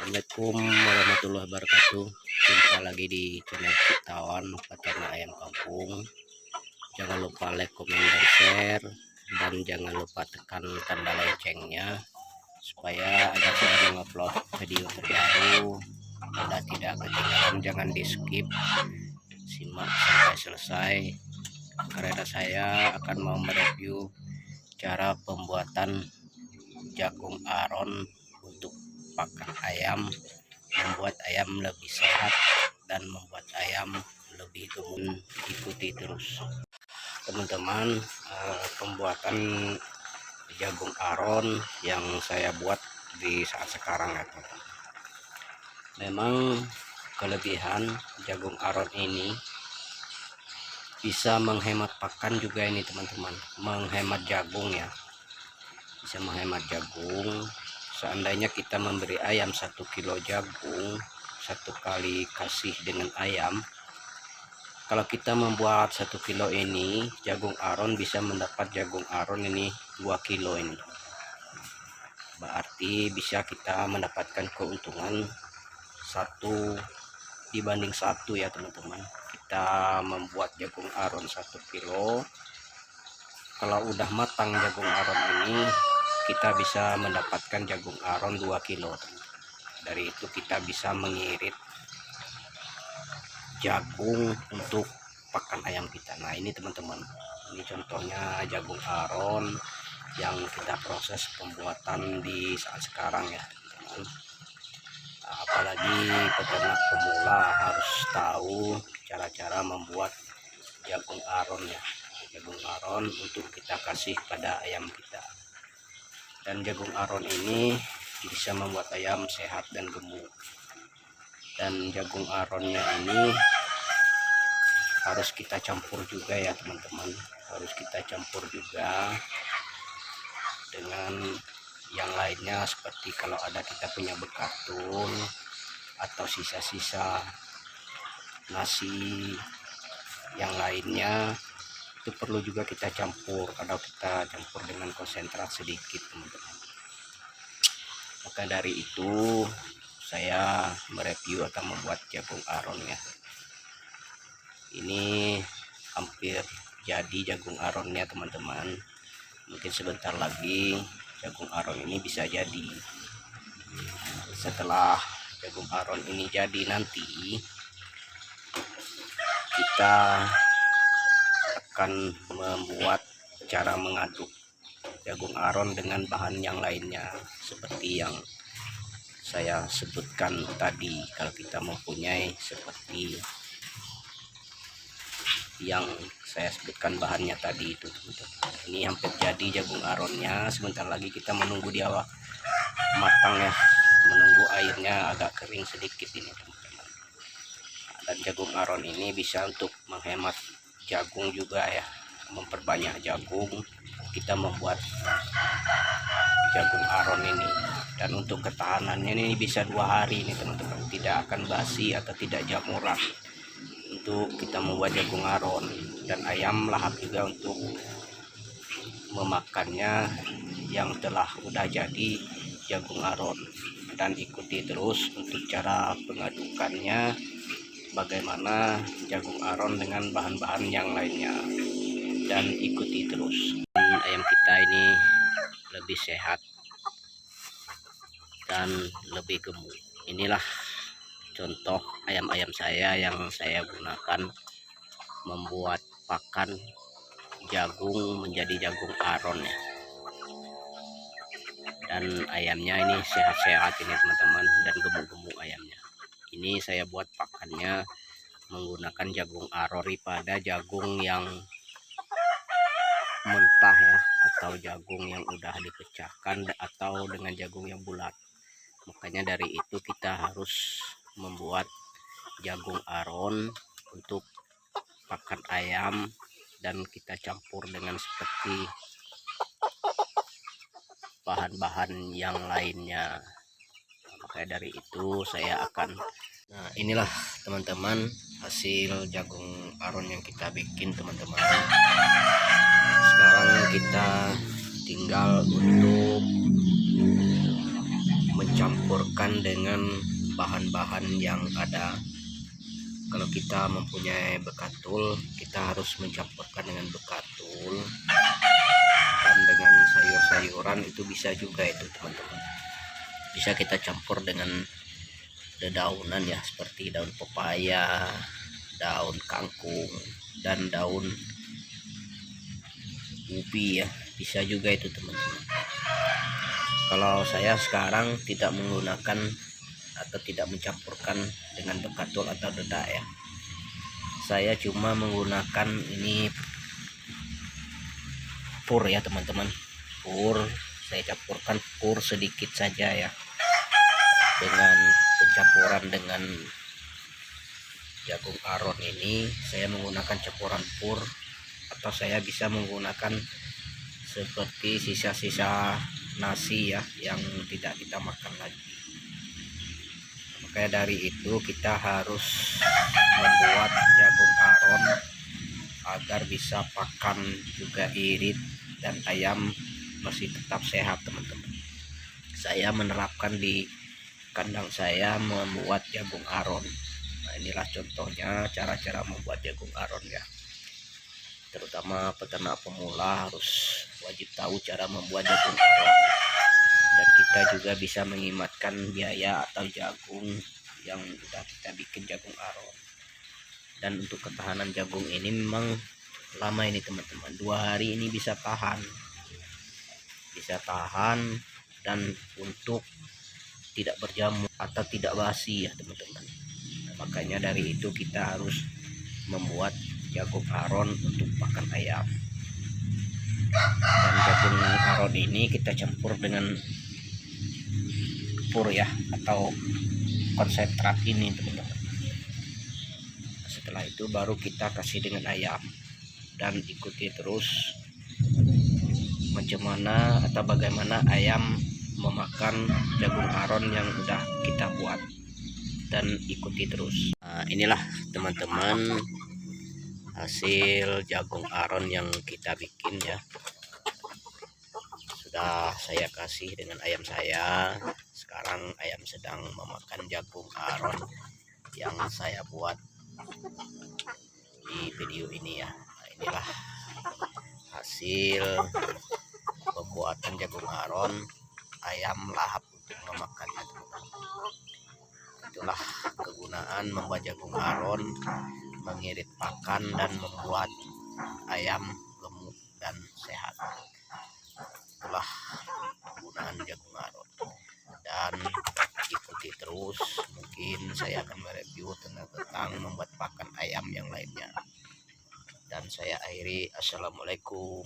Assalamualaikum warahmatullahi wabarakatuh. Jumpa lagi di channel Kitawan Peternak Ayam Kampung. Jangan lupa like, komen, dan share, dan jangan lupa tekan tanda loncengnya supaya ada saya mengupload video terbaru Anda tidak ketinggalan. Jangan di skip, simak sampai selesai karena saya akan mau mereview cara pembuatan jagung aron untuk pakan ayam, membuat ayam lebih sehat dan membuat ayam lebih gemuk. Ikuti terus teman-teman pembuatan jagung aron yang saya buat di saat sekarang ya teman-teman. Memang kelebihan jagung aron ini bisa menghemat pakan juga ini teman-teman, menghemat jagung ya, bisa menghemat jagung. Seandainya kita memberi ayam 1 kilo jagung, satu kali kasih dengan ayam, kalau kita membuat 1 kilo ini jagung aron, bisa mendapat jagung aron ini 2 kilo ini. Berarti bisa kita mendapatkan keuntungan 1 dibanding 1 ya teman-teman. Kita membuat jagung aron 1 kilo, kalau udah matang jagung aron ini kita bisa mendapatkan jagung aron 2 kilo. Dari itu kita bisa mengirit jagung untuk pakan ayam kita. Nah ini teman-teman, ini contohnya jagung aron yang kita proses pembuatan di saat sekarang ya teman-teman. Apalagi peternak pemula harus tahu cara-cara membuat jagung aron ya, jagung aron untuk kita kasih pada ayam kita. Dan jagung aron ini bisa membuat ayam sehat dan gemuk. Dan jagung aronnya ini harus kita campur juga ya teman-teman, harus kita campur juga dengan yang lainnya, seperti kalau ada kita punya bekatul atau sisa-sisa nasi yang lainnya, itu perlu juga kita campur. Kalau kita campur dengan konsentrat sedikit teman-teman. Maka dari itu saya mereview atau membuat jagung aron ya. Ini hampir jadi jagung aronnya teman-teman. Mungkin sebentar lagi jagung aron ini bisa jadi. Setelah jagung aron ini jadi, nanti kita akan membuat cara mengaduk jagung aron dengan bahan yang lainnya, seperti yang saya sebutkan tadi. Kalau kita mempunyai seperti yang saya sebutkan bahannya tadi itu, ini hampir jadi jagung aronnya. Sebentar lagi kita menunggu dia matang ya, menunggu airnya agak kering sedikit ini teman-teman. Dan jagung aron ini bisa untuk menghemat jagung juga ya, memperbanyak jagung. Kita membuat jagung aron ini, dan untuk ketahanannya ini bisa 2 hari ini teman-teman, tidak akan basi atau tidak jamuran untuk kita membuat jagung aron. Dan ayam lahap juga untuk memakannya yang telah udah jadi jagung aron. Dan ikuti terus untuk cara pengadukannya, bagaimana jagung aron dengan bahan-bahan yang lainnya, dan ikuti terus. Ayam kita ini lebih sehat dan lebih gemuk. Inilah contoh ayam-ayam saya yang saya gunakan membuat pakan jagung menjadi jagung aron ya. Dan ayamnya ini sehat-sehat ini teman-teman, dan gemuk-gemuk ayamnya. Ini saya buat pakannya menggunakan jagung aron pada jagung yang mentah ya, atau jagung yang udah dipecahkan, atau dengan jagung yang bulat. Makanya dari itu kita harus membuat jagung aron untuk pakan ayam, dan kita campur dengan seperti bahan-bahan yang lainnya. Makanya dari itu saya akan, nah inilah teman-teman hasil jagung aron yang kita bikin teman-teman. Sekarang kita tinggal untuk mencampurkan dengan bahan-bahan yang ada. Kalau kita mempunyai bekatul, kita harus mencampurkan dengan bekatul, dan dengan sayur-sayuran itu bisa juga itu teman-teman. Bisa kita campur dengan dedaunan ya, seperti daun pepaya, daun kangkung, dan daun ubi ya, bisa juga itu teman-teman. Kalau saya sekarang tidak menggunakan atau tidak mencampurkan dengan bekatul atau dedak ya, saya cuma menggunakan ini pur ya teman-teman. Pur saya campurkan pur sedikit saja ya, dengan pencampuran dengan jagung aron ini saya menggunakan campuran pur, atau saya bisa menggunakan seperti sisa-sisa nasi ya yang tidak kita makan lagi. Makanya dari itu kita harus membuat jagung aron agar bisa pakan juga irit dan ayam masih tetap sehat teman-teman. Saya menerapkan di kandang saya membuat jagung aron. Nah, inilah contohnya cara-cara membuat jagung aron ya. Terutama peternak pemula harus wajib tahu cara membuat jagung aron. Dan kita juga bisa mengimatkan biaya atau jagung yang sudah kita bikin jagung aron. Dan untuk ketahanan jagung ini memang lama ini teman-teman, 2 hari ini bisa tahan, dan untuk tidak berjamur atau tidak basi ya teman-teman. Nah, makanya dari itu kita harus membuat jagung aron untuk pakan ayam. Dan jagung aron ini kita campur dengan pur ya, atau konsentrat ini teman-teman. Setelah itu baru kita kasih dengan ayam, dan ikuti terus bagaimana ayam memakan jagung aron yang udah kita buat, dan ikuti terus. Nah, inilah teman-teman hasil jagung aron yang kita bikin ya. Sudah saya kasih dengan ayam saya. Sekarang ayam sedang memakan jagung aron yang saya buat di video ini ya. Nah, inilah hasil pembuatan jagung aron ayam lahap untuk memakannya teman-teman. Itulah kegunaan membuat jagung aron, mengirit pakan dan membuat ayam gemuk dan sehat. Itulah kegunaan jagung aron, dan ikuti terus, mungkin saya akan mereview tentang membuat pakan ayam yang lainnya. Dan saya akhiri, assalamualaikum.